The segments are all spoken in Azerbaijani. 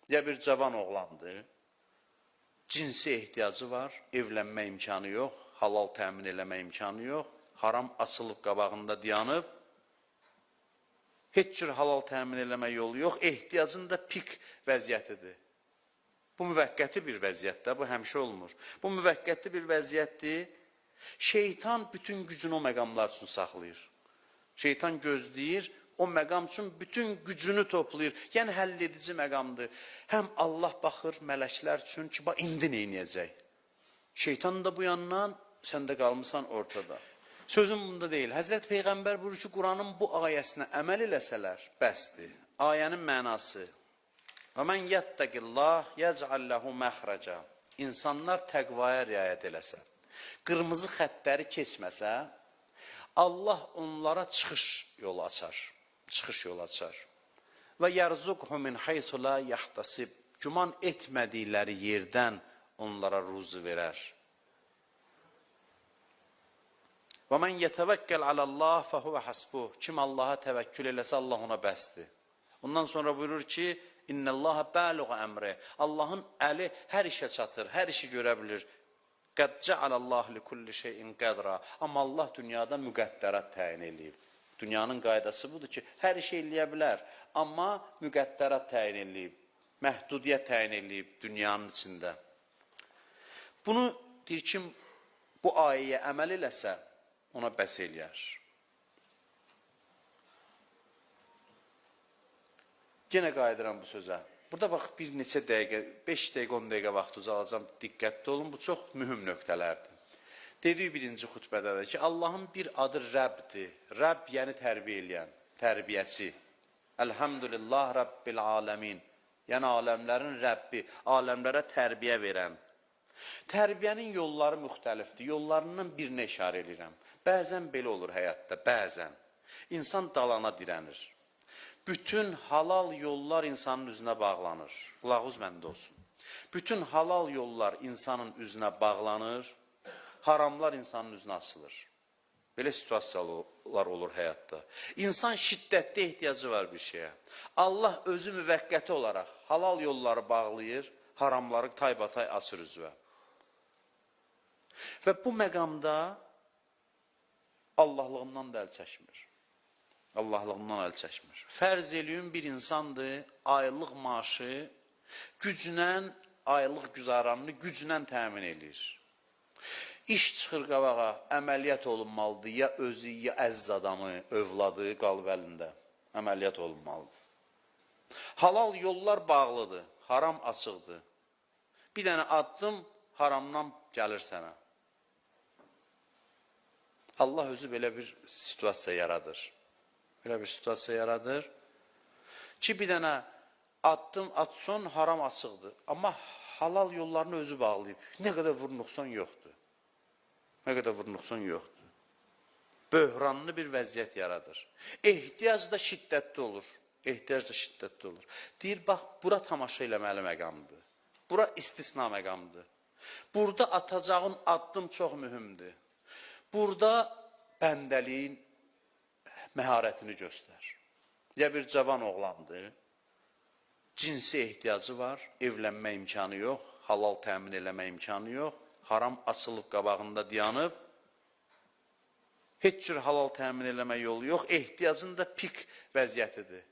Ya bir cavan oğlandır, cinsi ehtiyacı var, evlənmə imkanı yox, halal təmin eləmə imkanı yox, haram asılıb qabağında dayanıb, heç cür halal təmin eləmə yolu yox, ehtiyacın da pik vəziyyətidir. Bu müvəqqəti bir vəziyyətdir, bu həmişə olmur. Bu müvəqqəti bir vəziyyətdir. Şeytan bütün gücünü o məqamlar üçün saxlayır. Şeytan gözləyir, o məqam üçün bütün gücünü toplayır. Yəni həll edici məqamdır. Həm Allah baxır mələklər üçün ki, indi neynəyəcək? Şeytan da bu yandan, sən də qalmısan ortada. Sözüm bunda deyil. Həzrət Peyğəmbər buyurur ki, Quranın bu ayəsinə əməl eləsələr, bəsdir. Ayənin mənası. Və mən yəttəqillah yəc'al ləhu məxrəcə. İnsanlar təqvaya riayət eləsə, qırmızı xəttləri keçməsə, Allah onlara çıxış yolu açar. Çıxış yolu açar. Və yərzuqhu min haythu la yahtasib. Güman etmədikləri yerdən onlara ruzu verər. Və mən yetəvəkkəl alallah fəhuvə hasbuh. Kim Allaha təvəkkül eləsə, Allah ona bəsdir. Ondan sonra buyurur ki, İnnəllaha bəluğə əmri. Allahın əli hər işə çatır, hər işi görə bilir. Qəd cəalallah li kulli şeyin qədra. Amma Allah dünyada müqəddərat təyin eləyib. Dünyanın qaydası budur ki, hər işi eləyə bilər. Amma müqəddərat təyin eləyib, məhdudiyyət təyin eləyib dünyanın içində. Bunu deyir ki, bu ayəyə əməl eləsə, ona bəs eləyər. Yenə qayıdıram bu sözə. Burada bax, bir neçə dəqiqə, 5 dəqiqə, 10 dəqiqə vaxt uzalacam, diqqətli olun, bu çox mühüm nöqtələrdir. Dediyi birinci xütbədə də ki, Allahın bir adı Rəbdir. Rəbb yəni tərbiyə eləyən, tərbiyəçi. Elhamdülillah Rabbil aləmin. Yəni aləmlərin Rəbbi, aləmlərə tərbiyə verən. Tərbiyənin yolları müxtəlifdir. Yollarından birinə işarə edirəm. Bəzən belə olur həyatda, bəzən. İnsan dalana dirənir. Bütün halal yollar insanın üzünə bağlanır. Qulağınız məndə olsun. Bütün halal yollar insanın üzünə bağlanır. Haramlar insanın üzünə açılır. Belə situasiyalar olur həyatda. İnsan şiddətli ehtiyacı var bir şeyə. Allah özü müvəqqəti olaraq halal yolları bağlayır, haramları taybatay açır üzvə. Və bu məqamda Allahlığından da əl çəkmir. Allahlığından əl çəkmir. Fərz eləyün bir insandır, aylıq maaşı güclə, aylıq güzaranını güclə təmin edir. İş çıxır qabağa, əməliyyat olunmalıdır, ya özü, ya əziz adamı, övladı qalıb əlində. Əməliyyat olunmalıdır. Halal yollar bağlıdır, haram açıqdır. Bir dənə addım haramdan gəlir sənə. Allah özü belə bir situasiya yaradır. Belə bir situasiya yaradır ki, bir dənə addım atson haram açıqdır. Amma halal yollarını özü bağlayıb. Nə qədər vurnuqson yoxdur. Nə qədər vurnuqson yoxdur. Böhranlı bir vəziyyət yaradır. Ehtiyac da şiddətli olur. Ehtiyac da şiddətli olur. Deyir, bax, bura tamaşa eləməli məqamdır. Bura istisna məqamdır. Burada atacağın addım çox mühümdür. Burada bəndəliyin məharətini göstər. Ya bir cavan oğlandır, cinsi ehtiyacı var, evlənmə imkanı yox, halal təmin eləmə imkanı yox, haram asılıb qabağında dayanıb, heç cür halal təmin eləmə yolu yox, ehtiyacın da pik vəziyyətidir.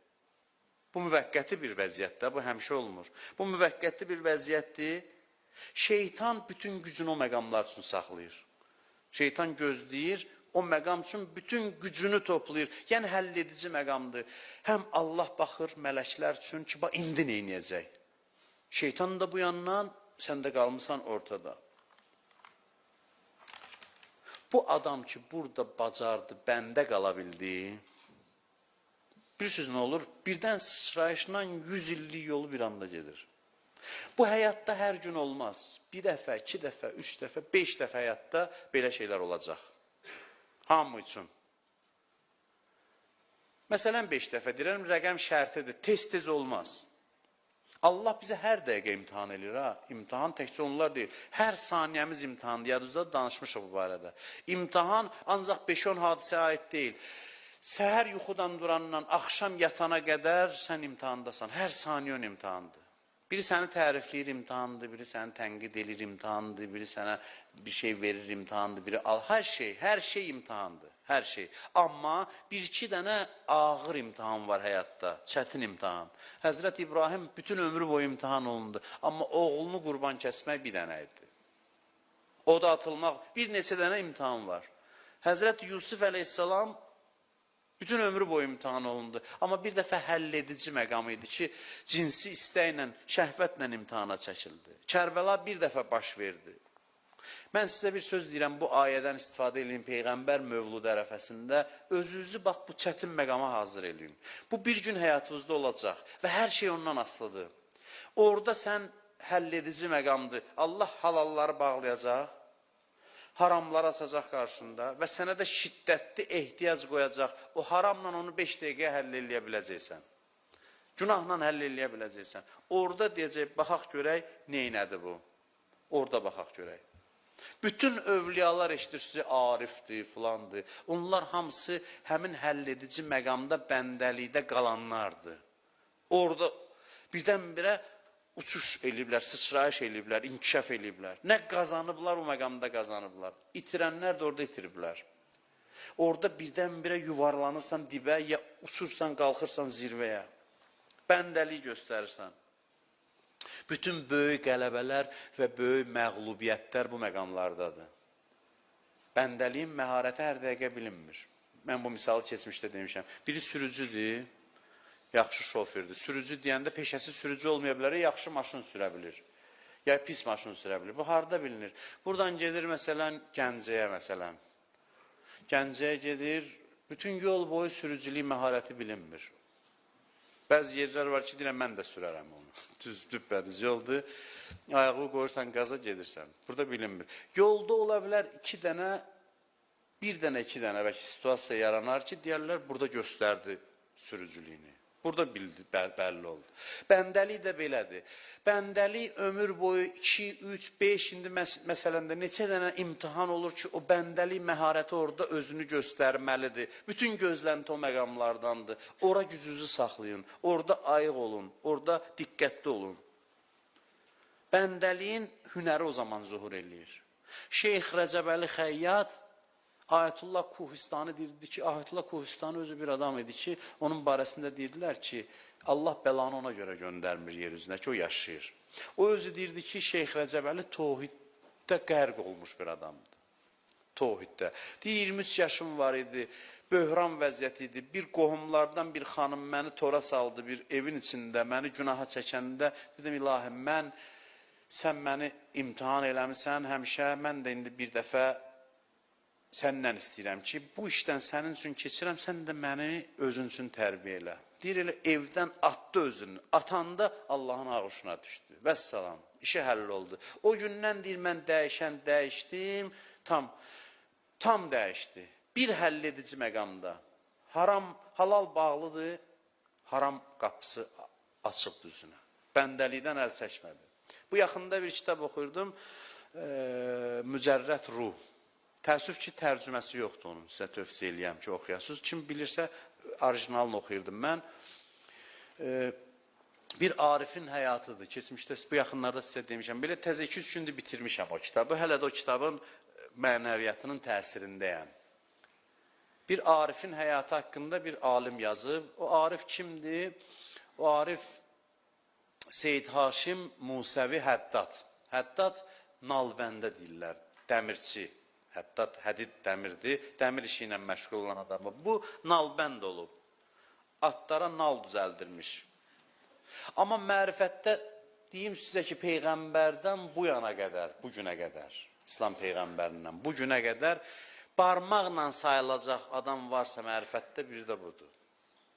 Bu müvəqqəti bir vəziyyətdir, bu həmişə olmur. Bu müvəqqəti bir vəziyyətdir. Şeytan bütün gücünü o məqamlar üçün saxlayır. Şeytan gözləyir, o məqam üçün bütün gücünü toplayır. Yəni həll edici məqamdır. Həm Allah baxır mələklər üçün ki, indi neynəyəcək? Şeytan da bu yandan, sən də qalmısan ortada. Bu adam ki, burada bacardı, bəndə qala bildi. Bilirsiniz nə olur? Birdən sıçrayışla 100 illik yolu bir anda gedir. Bu həyatda hər gün olmaz. Bir dəfə, 2 dəfə, 3 dəfə, 5 dəfə həyatda belə şeylər olacaq. Hamı üçün. Məsələn, 5 dəfə deyirəm, rəqəm şərtidir, tez-tez olmaz. Allah bizə hər dəqiqə imtihan edir, ha? İmtihan təkcə onlar deyil. Hər saniyəmiz imtihandır, yadınızda danışmışıq bu barədə. İmtihan ancaq 5-10 hadisəyə aid deyil. Səhər yuxudan durandan axşam yatana qədər sən imtihandasan. Hər saniyə imtihandır. Biri səni tərifləyir, imtahandır, biri səni tənqid edir, imtahandır, biri sənə bir şey verir, imtahandır, biri al. Hər şey imtahandır, hər şey. Amma bir-iki dənə ağır imtahan var həyatda, çətin imtahan. Həzrət İbrahim bütün ömrü boyu imtahan olundu, amma oğlunu qurban kəsmək bir dənə idi. O da atılmaq, bir neçə dənə imtahan var. Həzrət Yusuf əleyhissalam bütün ömrü boyu imtihan olundu. Amma bir dəfə həll edici məqam idi ki, cinsi istəklə, şəhvətlə imtihana çəkildi. Kərbəla bir dəfə baş verdi. Mən sizə bir söz deyirəm, bu ayədən istifadə edin, Peyğəmbər mövlud ərəfəsində özünüzü bax bu çətin məqama hazır edin. Bu bir gün həyatınızda olacaq və hər şey ondan asılıdır. Orada sən həll edici məqamdır. Allah halalları bağlayacaq, haramlar açacaq qarşında və sənə də şiddətli ehtiyac qoyacaq. O haramla onu 5 dəqiqəyə həll eləyə biləcəksən. Günahla həll eləyə biləcəksən. Orada deyəcək, baxaq görək, neynədir bu? Orada baxaq görək. Bütün övliyalar eşidirsə, arifdir, filandır. Onlar hamısı həmin həll edici məqamda bəndəlikdə qalanlardır. Orada birdən-birə uçuş eləyiblər, sıçrayış eləyiblər, inkişaf eləyiblər. Nə qazanıblar, o məqamda qazanıblar. İtirənlər də orada itiriblər. Orada birdən-birə yuvarlanırsan dibə, ya uçursan, qalxırsan zirvəyə. Bəndəlik göstərirsən. Bütün böyük qələbələr və böyük məğlubiyyətlər bu məqamlardadır. Bəndəliyin məharəti hər dəqiqə bilinmir. Mən bu misalı keçmişdə demişəm. Biri sürücüdür, yaxşı şofördür. Sürücü deyəndə peşəsi sürücü olmaya bilər, yaxşı maşın sürə bilir. Ya pis maşın sürə bilir. Bu harada bilinir? Buradan gedir məsələn Gəncəyə məsələn. Gəncəyə gedir, bütün yol boyu sürücülük məharəti bilinmir. Bəzi yerlər var ki, deyirəm, mən də sürərəm onu. Düz, düpbədiz yoldur. Ayağı qoyursan, qaza gedirsən. Burada bilinmir. Yolda ola bilər bir dənə, iki dənə bəlkə situasiya yaranar ki, deyərlər, burada göstərdi sürücülüyünü. Burada bəlli oldu. Bəndəlik də belədir. Bəndəlik ömür boyu 2, 3, 5, indi məsələndə neçə dənə imtihan olur ki, o bəndəlik məharəti orada özünü göstərməlidir. Bütün gözlənti o məqamlardandır. Ora gücünüzü saxlayın, orada ayıq olun, orada diqqətli olun. Bəndəliyin hünəri o zaman zuhur eləyir. Şeyx Rəcəbəli Xəyyat Ayətullah Kuhistani deyirdi ki, Ayətullah Kuhistani özü bir adam idi ki, onun barəsində deyirdilər ki, Allah bəlanı ona görə göndərmir yer üzünə ki, o yaşayır. O özü deyirdi ki, Şeyx Rəcəbəli tohiddə qərq olmuş bir adamdır. Tohiddə. 23 yaşım var idi, böhran vəziyyəti idi. Bir qohumlardan bir xanım məni tora saldı bir evin içində, məni günaha çəkəndə dedim, ilahi, sən məni imtihan eləmirsən həmişə, mən də indi bir dəfə səndən istəyirəm ki, bu işdən sənin üçün keçirəm, sən də məni özün üçün tərbiyə elə. Deyir, elə evdən atdı özünü. Atanda Allahın ağuşuna düşdü. Vəssalam, işi həll oldu. O gündən deyir, mən dəyişdim, tam dəyişdi. Bir həll edici məqamda. Halal bağlıdır, haram qapısı açıqdır üzünə. Bəndəlikdən əl çəkmədi. Bu yaxında bir kitab oxuyurdum, Mücərrət Ruh. Təəssüf ki, tərcüməsi yoxdur onun, sizə tövsiyə eləyəm ki, oxuyasınız. Kim bilirsə, orijinalını oxuyurdum mən. Bir arifin həyatıdır, keçmişdə, bu yaxınlarda sizə demişəm. Belə təzə 200 gündür bitirmişəm o kitabı, hələ də o kitabın mənəviyyatının təsirindəyəm. Bir arifin həyatı haqqında bir alim yazıb. O arif kimdir? O arif Seyyid Haşim Musəvi Həddad. Həddad nalbəndə deyirlər, dəmirçi. Həddad hədid dəmirdir, dəmir işi ilə məşğul olan adamı. Bu nalbənd olub, atlara nal düzəldirmiş. Amma mərifətdə deyim sizə ki, Peyğəmbərdən bu yana qədər, bu günə qədər, İslam Peyğəmbərindən bu günə qədər barmaqla sayılacaq adam varsa mərifətdə biri də budur.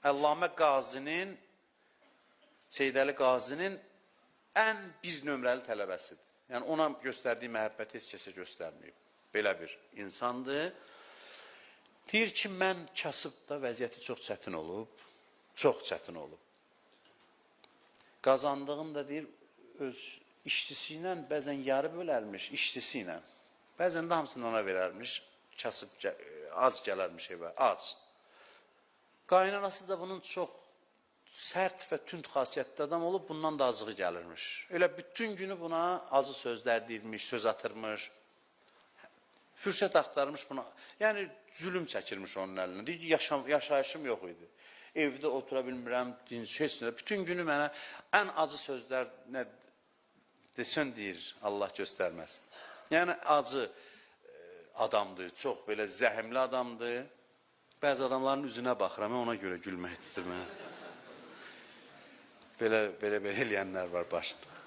Əllamə Qazinin, Seyyid Əli Qazinin ən bir nömrəli tələbəsidir. Yəni ona göstərdiyi məhəbbəti heç kəsə göstərməyib. Belə bir insandır. Deyir ki, mən kasıbda vəziyyəti çox çətin olub. Çox çətin olub. Qazandığını da deyir, öz işçisi ilə bəzən yarı bölərmiş, işçisi ilə. Bəzən də hamısını ona verərmiş, kasıb, az gələrmiş evə, az. Qaynanası da bunun çox sərt və tünd xasiyyətli adam olub, bundan da azığı gəlirmiş. Elə bütün günü buna azı sözlər deyilmiş, söz atırmış, fürsət axtarmış buna. Yəni, zülüm çəkirmiş onun əlinə. Deyir ki, yaşayışım yox idi. Evdə otura bilmirəm, heç nə. Bütün günü mənə ən acı sözlər nə desən deyir, Allah göstərməz. Yəni, acı adamdır, çox belə zəhimli adamdır. Bəzi adamların üzünə baxıram, ona görə gülmək tutur mənə. Belə eləyənlər var başında.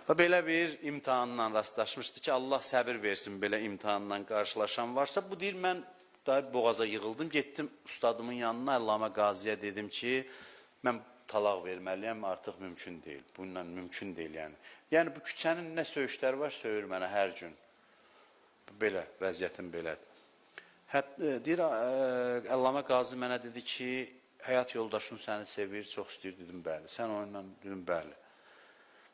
Və belə bir imtihanla rastlaşmışdı ki, Allah səbir versin belə imtihanla qarşılaşan varsa. Bu deyir, mən daha boğaza yığıldım, getdim ustadımın yanına, Əllamə Qaziyə dedim ki, mən talaq verməliyəm, artıq mümkün deyil. Bununla mümkün deyil yəni. Yəni, bu küçənin nə söyüşlər var, söyür mənə hər gün. Belə, vəziyyətim belədir. Deyir, Əllamə Qazi mənə dedi ki, həyat yoldaşın səni sevir, çox istəyir, dedim, bəli. Sən onunla, dedim, bəli.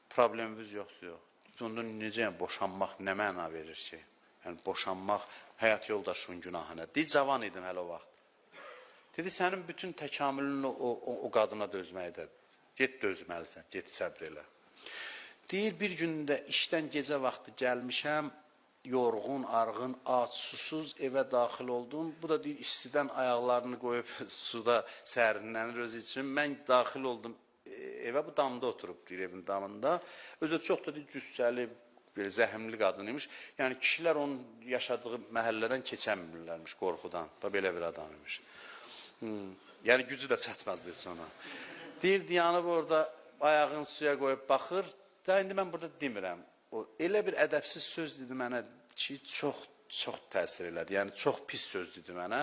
Problemimiz yoxdur, yox. Onda necə boşanmaq nə məna verir ki? Yəni, boşanmaq həyat yoldaşının günahına. Deyir, cavan idim hələ o vaxt. Dedi, sənin bütün təkamülün o qadına dözməkdədir. Get dözməlisən, get səbr elə. Deyir, bir gündə işdən gecə vaxtı gəlmişəm, yorğun, arğın, ac, susuz evə daxil oldum. Bu da deyir, istidən ayaqlarını qoyub suda sərinlənir özü üçün. Mən daxil oldum evə, bu damda oturub, deyir, evin damında. Özü çox da deyir, cüssəli, belə zəhimli qadın imiş. Yəni, kişilər onun yaşadığı məhəllədən keçənmirlərmiş, qorxudan. Belə bir adam imiş. Yəni, gücü də çatmazdı sonra. Deyir, dayanıb orada ayağını suya qoyub baxır. Da, indi mən burada demirəm. Elə bir ədəbsiz söz dedi mənə ki, çox təsir elədi. Yəni, çox pis söz dedi mənə.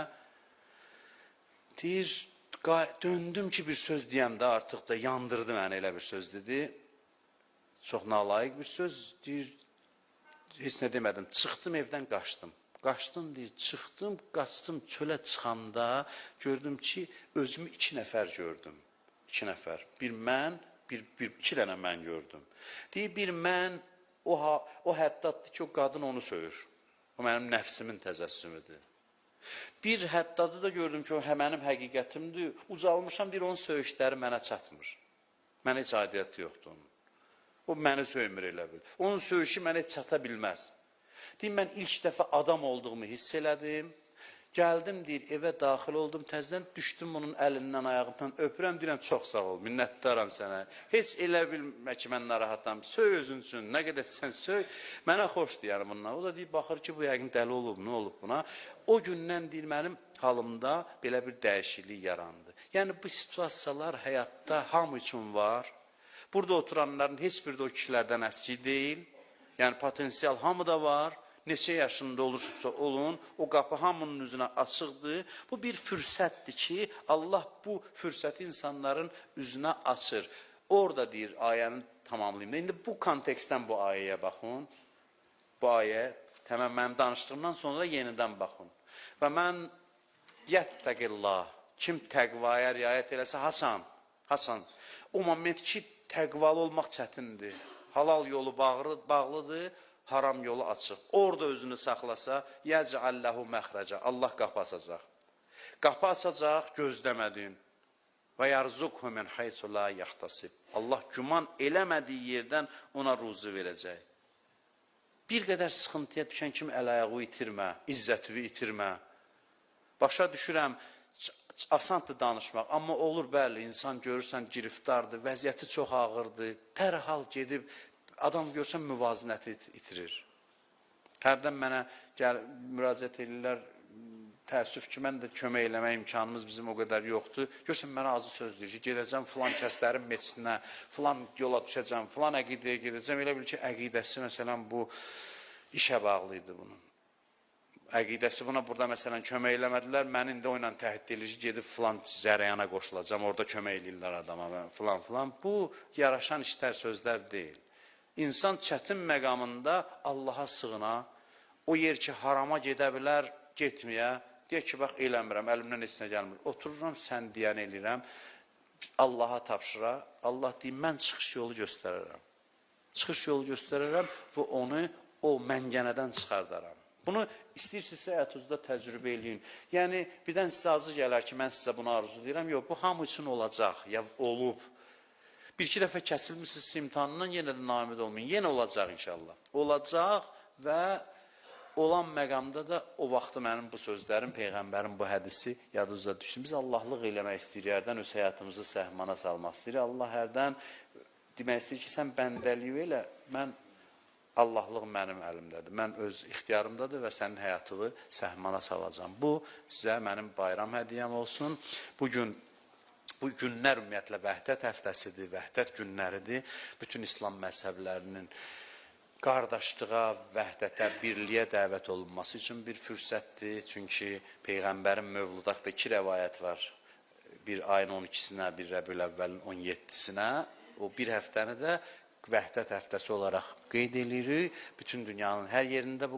Deyir, döndüm ki, bir söz deyəm də artıq da yandırdı mənə, elə bir söz dedi. Çox nalayiq bir söz. Deyir, heç nə demədim. Çıxdım evdən, qaçdım. Qaçdım, deyir, çıxdım, qaçdım. Çölə çıxanda gördüm ki, özümü 2 nəfər gördüm. 2 nəfər. Bir mən, 2 dənə mən gördüm. Deyir, bir mən, o həddaddır ki, o qadın onu söyür. O mənim nəfsimin təzəssümüdür. Bir həddadı da gördüm ki, o mənim həqiqətimdir. Ucalmışam, deyir, onun söyüşləri mənə çatmır. Mənə heç aidiyyəti yoxdur onun. O məni söymür elə bil. Onun söyüşü mənə heç çata bilməz. Deyir, mən ilk dəfə adam olduğumu hiss elədim. Gəldim, deyir, evə daxil oldum, təzdən düşdüm onun əlindən, ayağından, öpürəm, deyirəm, çox sağ ol, minnətdaram sənə. Heç elə bilmə ki, mən narahatam, söy özün üçün, nə qədər sən söy, mənə xoşdur yəni bundan. O da deyir, baxır ki, bu yəqin dəli olub, nə olub buna. O gündən, deyir, mənim halımda belə bir dəyişiklik yarandı. Yəni, bu situasiyalar həyatda hamı üçün var. Burada oturanların heç biri də o kişilərdən əski deyil. Yəni, potensial hamıda var. Neçə yaşında olursa olun, o qapı hamının üzünə açıqdır. Bu bir fürsətdir ki, Allah bu fürsəti insanların üzünə açır. Orada deyir, ayəni tamamlayayım. İndi bu kontekstdən bu ayəyə baxın. Bu ayə, təməm mənim danışdığımdan sonra yenidən baxın. Və mən, yəttəqillah, kim təqvaya riayət eləsə, Hasan, o moment ki, təqvalı olmaq çətindir. Halal yolu bağlıdır. Haram yolu açıq. Orada özünü saxlasa, yəcəlləhu məxrəcə. Allah qapı açacaq. Qapı açacaq, gözləmədin. Və yarzuqhu min haythu la yaxtasib. Allah güman eləmədiyi yerdən ona ruzu verəcək. Bir qədər sıxıntıya düşən kimi əl-ayağı itirmə, izzətini itirmə. Başa düşürəm, asandır danışmaq, amma olur bəli, insan görürsən giriftardır, vəziyyəti çox ağırdır, dərhal gedib, adam görsən müvazinəti itirir. Hərdən mənə müraciət edirlər, təəssüf ki, mən də kömək eləmək imkanımız bizim o qədər yoxdur. Görsən, mənə azı söz deyir ki, gedəcəm filan kəslərin meçsinə, filan yola düşəcəm, filan əqidəyə gedəcəm. Elə bil ki, əqidəsi, məsələn, bu işə bağlıydı bunun. Əqidəsi buna burada, məsələn, kömək eləmədilər. Mən indi o ilə təhdid edir ki, gedib filan zərəyana qoşulacam, orada kömək edirlər adama, filan. Bu, yaraşan işlər, sözlər deyil. İnsan çətin məqamında Allaha sığına, o yer ki, harama gedə bilər, getməyə, deyək ki, bax, eləmirəm, əlimdən heç nə gəlmir. Otururam, sən deyən eləyirəm, Allaha tapşıra, Allah deyir, mən çıxış yolu göstərərəm. Çıxış yolu göstərərəm və onu o məngənədən çıxardaram. Bunu istəyirsinizsə həyatınızda təcrübə eləyin. Yəni, birdən sizə arzu gələr ki, mən sizə bunu arzulayıram. Yox, bu hamı üçün olacaq, ya olub. Bir-iki dəfə kəsilmişsiniz imtahanından, yenə də naimid olmayın. Yenə olacaq inşallah. Olacaq və olan məqamda da o vaxtı mənim bu sözlərim, Peyğəmbərin bu hədisi yadınıza düşsün. Biz Allahlıq eləmək istəyirik, hərdən öz həyatımızı səhmana salmaq istəyirik. Allah hərdən demək istəyir ki, sən bəndəliyi elə, mən Allahlıq mənim əlimdədir. Mən öz ixtiyarımdadır və sənin həyatını səhmana salacağım. Bu, sizə mənim bayram hədiyyəm olsun. Bu günlər ümumiyyətlə vəhdət həftəsidir, vəhdət günləridir. Bütün İslam məzhəblərinin qardaşlığa, vəhdətə, birliyə dəvət olunması üçün bir fürsətdir. Çünki Peyğəmbərin Mövludaqda 2 rəvayət var. Bir ayın 12-sinə, bir Rəbiül əvvəlin 17-sinə. O bir həftəni də vəhdət həftəsi olaraq qeyd edirik. Bütün dünyanın hər yerində bu